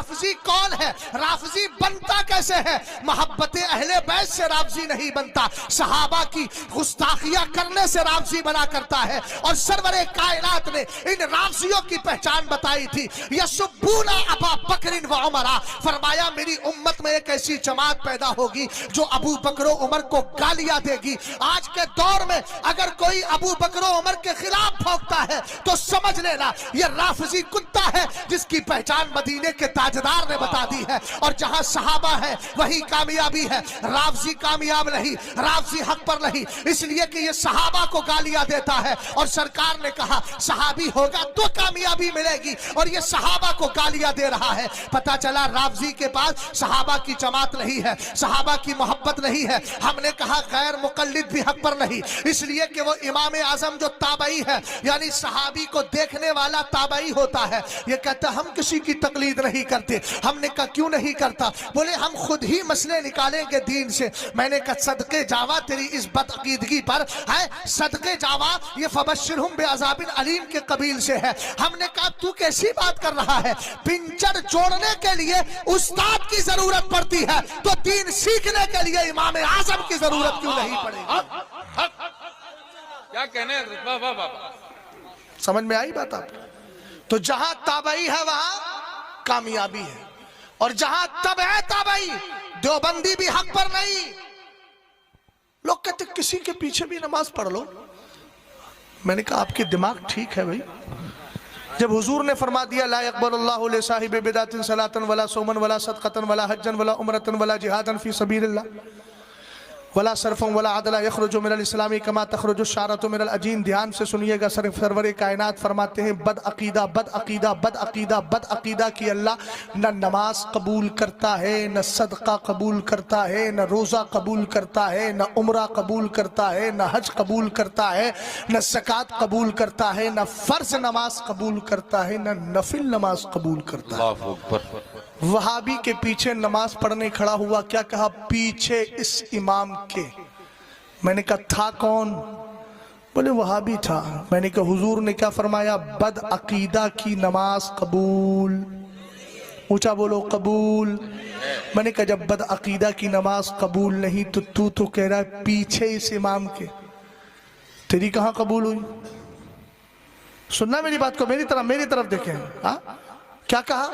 राफजी कौन है, राफजी बनता कैसे है? मोहब्बत अहले बैत से राफजी नहीं बनता, सहाबा की गुस्ताखियां करने से राफजी बना करता है। और सरवरे कायनात ने इन राफजियों की पहचान बताई थी, यसुब्बूना अबा बकरिन व उमरा, फरमाया मेरी उम्मत में एक ऐसी जमात पैदा होगी जो अबू बकर उमर को गालियां देगी। आज के दौर में अगर कोई अबू बकर उमर के खिलाफ भौंकता है तो समझ लेना ये राफजी कुत्ता है जिसकी पहचान मदीने के ताजदार ने बता दी है। और जहां सहाबा है वही कामयाबी है, राफजी कामयाब नहीं, राफजी हक पर नहीं, इसलिए कि ये सहाबा को गालियां देता है। और सरकार ने कहा सहाबी होगा तो कामयाबी मिलेगी, और ये सहाबा को गालियां दे रहा है। पता चला राफजी के पास सहाबा की जमात नहीं है, सहाबा की मोहब्बत नहीं है। हमने कहा गैर मुकल्लिद भी हक पर नहीं, इसलिए कि वो इमाम आजम जो ताबई है, यानी सहाबी को देखने वाला ताबई होता है। ये कहता हम किसी की तकलीद नहीं करते। हमने कहा क्यों नहीं करता? बोले हम खुद ही मसले निकालेंगे दीन से। मैंने कहा सदके जावा तेरी इस बदअकीदगी पर है, सदके जावा ये फबश्शिरहुम बिअज़ाबिन अलीम के कबील से है। हमने कहा तू कैसी बात कर रहा है? पिंजर जोड़ने के लिए उस्ताद की जरूरत पड़ती है तो दीन सीखने के लिए इमाम आजम की जरूरत क्यों नहीं पड़ेगी? क्या कहने? वाह वाह वाह, समझ में आई बात आपको? तो जहां ताबई है वहां कामयाबी है, और जहां तबे ताबई देवबंदी भी हक पर नहीं। लोग कहते किसी के पीछे भी नमाज पढ़ लो। मैंने कहा आपके दिमाग ठीक है भाई? जब हुजूर ने फरमा दिया ला यक़बलुल्लाहु लिसाहिबि बिदअतिन सलातन वला सौमन वला सदक़तन वला हज्जन वला उम्रतन वला जिहादन फी सबीलिल्लाह वला सरफन वला अदला यखरुजु मिनल इस्लामी कमा तखरुजु शारतु मिनल अजीन। ध्यान से सुनिएगा, सरवरे कायनात फरमाते हैं बद अकीदा बद अकीदा बद अकीदा बद अकीदा की अल्लाह न नमाज कबूल करता है, न सदका कबूल करता है, न रोज़ा कबूल करता है, न उम्रा कबूल करता है, न हज कबूल करता है, न ज़कात कबूल करता है, न फ़र्ज नमाज कबूल करता है, न नफिल नमाज कबूल करता है। वहाबी के पीछे नमाज पढ़ने खड़ा हुआ, क्या कहा? पीछे इस इमाम के। मैंने कहा था कौन? बोले वहाबी था। मैंने कहा हुजूर ने क्या फरमाया? बद अकीदा की नमाज कबूल। ऊंचा बोलो कबूल। मैंने कहा जब बद अकीदा की नमाज कबूल नहीं तो तू तो कह रहा है पीछे इस इमाम के, तेरी कहां कबूल हुई? सुनना मेरी बात को, मेरी तरफ देखें। हाँ क्या कहा?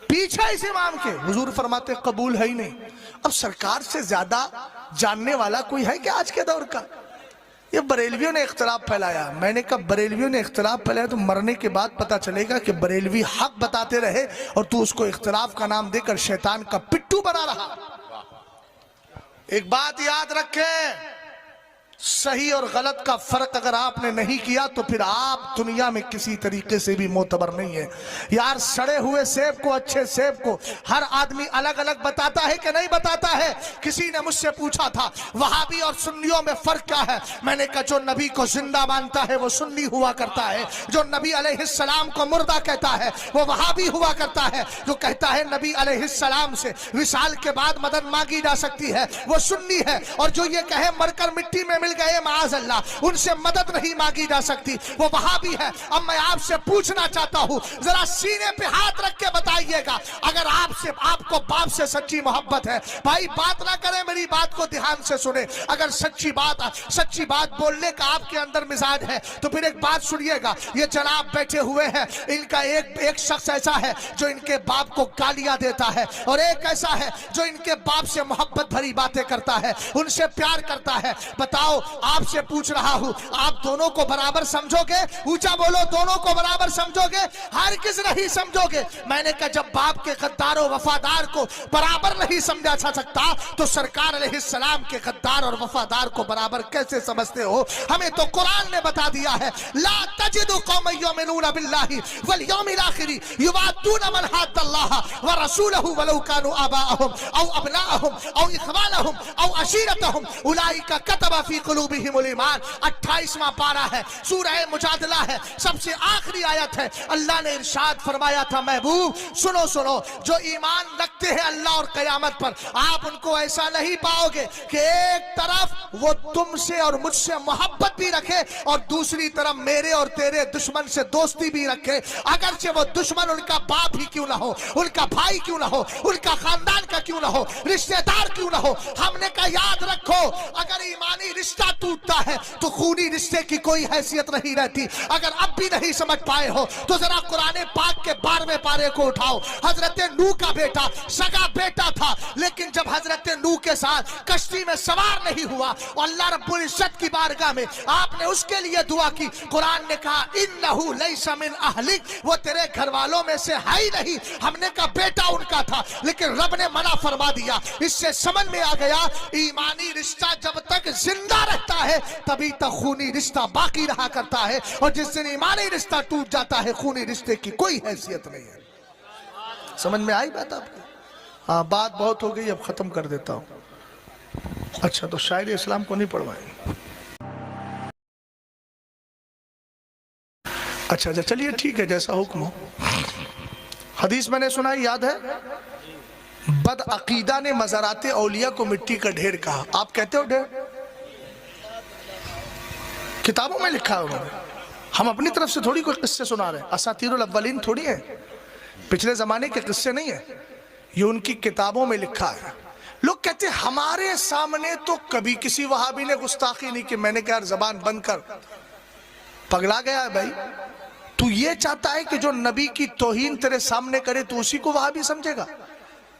पीछे इस इमाम के। हुजूर फरमाते कबूल है ही नहीं। अब सरकार से ज्यादा जानने वाला कोई है क्या आज के दौर का? ये बरेलवियों ने इख्तलाफ फैलाया। मैंने कहा बरेलवियों ने इख्तलाफ फैलाया तो मरने के बाद पता चलेगा कि बरेलवी हक बताते रहे और तू उसको इख्तलाफ का नाम देकर शैतान का पिट्ठू बना रहा। एक बात याद रखें, सही और गलत का फर्क अगर आपने नहीं किया तो फिर आप दुनिया में किसी तरीके से भी मोतबर नहीं है। यार सड़े हुए सेब को, अच्छे सेब को हर आदमी अलग अलग बताता है कि नहीं बताता है? किसी ने मुझसे पूछा था वहाबी और सुन्नियों में फर्क क्या है? मैंने कहा जो नबी को जिंदा मानता है वो सुन्नी हुआ करता है, जो नबी अलैहिस्सलाम को मुर्दा कहता है वो वहाबी हुआ करता है, जो कहता है नबी अलैहिस्सलाम से विसाल के बाद मदद मांगी जा सकती है वो सुन्नी है, और जो ये कहे मरकर मिट्टी में गए माअज़ल्लाह उनसे मदद नहीं मांगी जा सकती वो वहाबी है। अब मैं आपसे पूछना चाहता हूं, जरा सीने पे हाथ रख के बताइएगा, अगर आपको बाप से सच्ची मोहब्बत है, भाई बात ना करें, मेरी बात को ध्यान से सुने, अगर सच्ची बात बोलने का आपके अंदर मिजाज है तो फिर एक बात सुनिएगा। ये जनाब बैठे हुए हैं, इनका एक शख्स ऐसा है जो इनके बाप को गालियां देता है, और एक ऐसा है जो इनके बाप से मोहब्बत भरी बातें करता है, उनसे प्यार करता है। बताओ आपसे पूछ रहा हूं, आप दोनों को बराबर समझोगे? ऊंचा बोलो, दोनों को बराबर समझोगे? हर किस नहीं समझोगे। मैंने कहा जब बाप के गद्दार और वफादार को बराबर नहीं समझा जा सकता तो सरकार अलैहिस्सलाम के गद्दार और वफादार को बराबर कैसे समझते हो? हमें तो कुरान ने बता दिया है, ला तजिदु कौमन युमिनूना बिल्लाहि वल यौमिल आखिर युवादूना मन हाद्दल्लाह व रसूलहु वलौ कानू आबाअहुम औ अबनाअहुम औ इख्वानहुम औ अशीरतहुम उलाइका कतबा फी कुलूबिहिमुल ईमान। 28वां पारा है, सूरह मुजादला है, सबसे आखिरी आयत है। अल्लाह ने इरशाद फरमाया था महबूब सुनो सुनो, जो ईमान रखते हैं अल्लाह और कयामत पर, आप उनको ऐसा नहीं पाओगे कि एक तरफ वो तुमसे और मुझसे मोहब्बत भी रखे और दूसरी तरफ मेरे और तेरे दुश्मन से दोस्ती भी रखे, अगरचे वो दुश्मन उनका बाप ही क्यों ना हो, उनका भाई क्यों ना हो, उनका खानदान का क्यों ना हो, रिश्तेदार क्यों ना हो। हमने कहा याद रखो, अगर ईमानी रिश्ता टूटता है तो खूनी रिश्ते की कोई हैसियत नहीं रहती। अगर अब भी नहीं समझ पाए हो तो जरा कुरान पाक के 12वें पारे को उठाओ। हजरत नूह का बेटा सगा बेटा था, लेकिन जब हजरत नूह के साथ कश्ती में सवार नहीं हुआ और अल्लाह रब्बुल इज्जत की बारगाह में आपने उसके लिए दुआ की, कुरान ने कहा इन्नहु लैसा मिन अहलिक, वो तेरे घर वालों में से है ही नहीं। हमने कहा बेटा उनका था, लेकिन रब ने मना फरमा दिया। इससे समझ में आ गया ईमानी रिश्ता जब तक जिंदा रहता है तभी तक खूनी रिश्ता बाकी रहा करता है, और जिस दिन ईमानी रिश्ता टूट जाता है खूनी रिश्ते की कोई हैसियत नहीं है। समझ में आई बात आपको? हाँ, बात बहुत हो गई, अब खत्म कर देता हूं। अच्छा, तो शायरी इस्लाम को नहीं पढ़वाएंगे? अच्छा अच्छा, चलिए ठीक है, जैसा हुक्म हो। हदीस मैंने सुना, याद है, बद अकीदा ने मज़ाराते औलिया को मिट्टी का ढेर कहा। आप कहते हो ढेर? किताबों में लिखा है उन्होंने, हम अपनी तरफ से थोड़ी कोई किस्से सुना रहे हैं। असातीरुल अव्वलीन थोड़ी है, पिछले जमाने के किस्से नहीं है, ये उनकी किताबों में लिखा है। लोग कहते हैं हमारे सामने तो कभी किसी वहाबी ने गुस्ताखी नहीं की। मैंने कहा जबान बंद कर, पगला गया है भाई। तू ये चाहता है कि जो नबी की तौहीन तेरे सामने करे तो उसी को वहाबी समझेगा?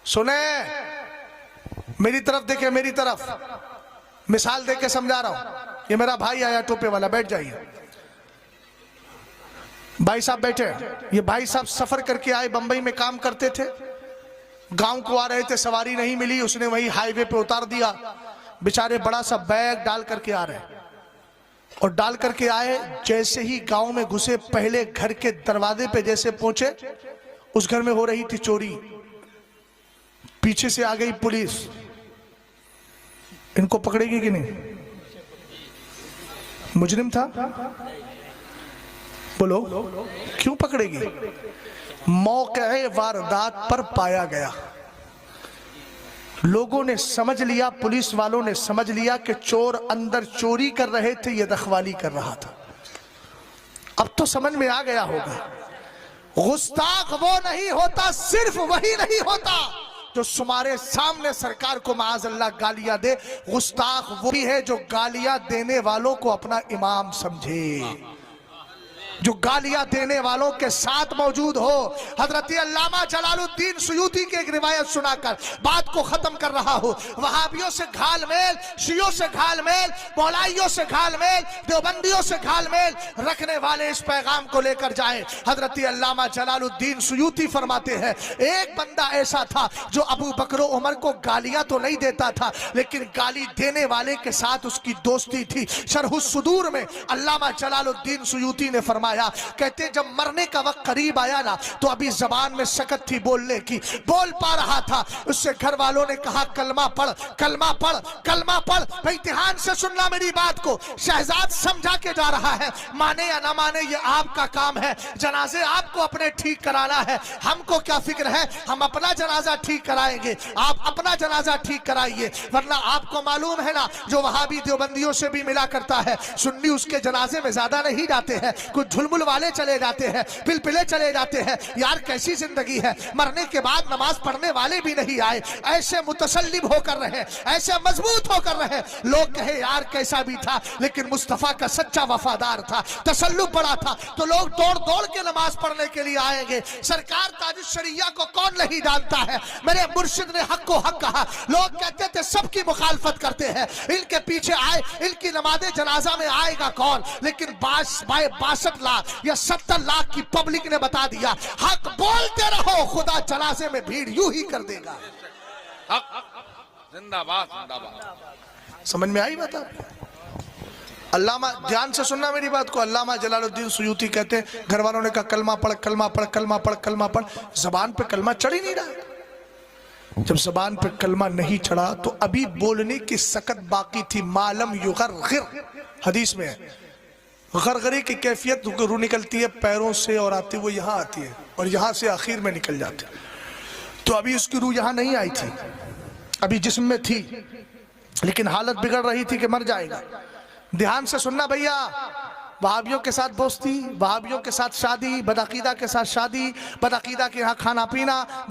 सुने, मेरी तरफ देखे, मेरी तरफ मिसाल दे के समझा रहा हूं। ये मेरा भाई आया टोपे वाला, बैठ जाइए। भाई साहब बैठे। ये भाई साहब सफर करके आए, बंबई में काम करते थे, गांव को आ रहे थे, सवारी नहीं मिली, उसने वही हाईवे पे उतार दिया। बेचारे बड़ा सा बैग डाल करके आ रहे, और डाल करके आए, जैसे ही गांव में घुसे, पहले घर के दरवाजे पे जैसे पहुंचे, उस घर में हो रही थी चोरी। पीछे से आ गई पुलिस, इनको पकड़ेगी कि नहीं? मुजरिम था, बोलो क्यों पकड़ेगी? मौके वारदात पर पाया गया। लोगों ने समझ लिया, पुलिस वालों ने समझ लिया कि चोर अंदर चोरी कर रहे थे, ये रखवाली कर रहा था। अब तो समझ में आ गया होगा, गुस्ताख वो नहीं होता, सिर्फ वही नहीं होता जो तुम्हारे सामने सरकार को माअज़ल्लाह गालियां दे। गुस्ताख वो भी है जो गालियां देने वालों को अपना इमाम समझे, जो गालियां देने वालों के साथ मौजूद हो। हजरत अल्लामा जलालुद्दीन सुयूती की एक रिवायत सुनाकर बात को खत्म कर रहा हूं। वहाबियों से घालमेल, शियों से घालमेल, मौलाइयों से घालमेल, देवबंदियों से घालमेल रखने वाले इस पैगाम को लेकर जाएं। हजरत अल्लामा जलालुद्दीन सुयूती फरमाते हैं, एक बंदा ऐसा था जो अबू बकर उमर को गालियां तो नहीं देता था, लेकिन गाली देने वाले के साथ उसकी दोस्ती थी। शरहुस सुदूर में अल्लामा जलालुद्दीन सुयूती ने फरमाया, कहते जब मरने का वक्त करीब आया ना, तो अभी जबान में शकत थी बोलने की, बोल पा रहा था। उससे घर वालों ने कहा कलमा पढ़, कलमा पढ़, कलमा पढ़। भाई ध्यान से सुनना मेरी बात को, शहजाद समझा के जा रहा है, माने या ना माने ये आपका काम है, जनाजे आपको अपने ठीक कराना है। हमको क्या फिक्र है, हम अपना जनाजा ठीक कराएंगे, आप अपना जनाजा ठीक कराइए। वरना आपको मालूम है ना, जो वहाबी देवबंदियों से भी मिला करता है, सुन्नी उसके जनाजे में ज्यादा नहीं जाते हैं, कुछ झुलमुल वाले चले जाते हैं, पिलपिले चले जाते हैं। यार कैसी जिंदगी है, मरने के बाद नमाज पढ़ने वाले भी नहीं आए, ऐसे मुतसल्लिम होकर रहे, ऐसे मजबूत होकर रहे। लोग कहे यार कैसा भी था, लेकिन मुस्तफा का सच्चा वफादार था, तसल्लुब बड़ा था, तो लोग दौड़ दौड़ के नमाज पढ़ने के लिए आएंगे। सरकार ताजुश शरिया को कौन नहीं जानता है, मेरे मुर्शिद ने हक को हक कहा। लोग कहते थे सबकी मुखालफत करते हैं, इनके पीछे आए, इनकी नमाज़े जनाजा में आएगा कौन? लेकिन 62 लाख या 70 लाख की पब्लिक ने बता दिया, हक बोलते रहो, खुदा जनाजे में भीड़ यूं ही कर देगा। जिंदाबाद जिंदाबाद। समझ में आई बात आपको? अल्लामा, ध्यान से सुनना मेरी बात को, अल्लामा जलालुद्दीन सुयूती कहते हैं, घर वालों ने कहा कलमा पढ़, कलमा पढ़, कलमा पढ़, कलमा पढ़। जबान पे कलमा चढ़ ही नहीं रहा। जब जबान पे कलमा नहीं चढ़ा तो अभी बोलने की सकत बाकी थी। मालम युगर्गिर, हदीस में है, गरगरे की कैफियत रूह निकलती है पैरों से और आती वो यहाँ आती है और यहाँ से आखिर में निकल जाती है। तो अभी उसकी रूह यहाँ नहीं आई थी, अभी जिस्म में थी, लेकिन हालत बिगड़ रही थी कि मर जाएगा। ध्यान से सुनना भैया, वहाबियों के साथ दोस्ती, वहाबियों के साथ शादी, बदअकीदा के साथ शादी, बदअकीदा के यहाँ खाना पीना,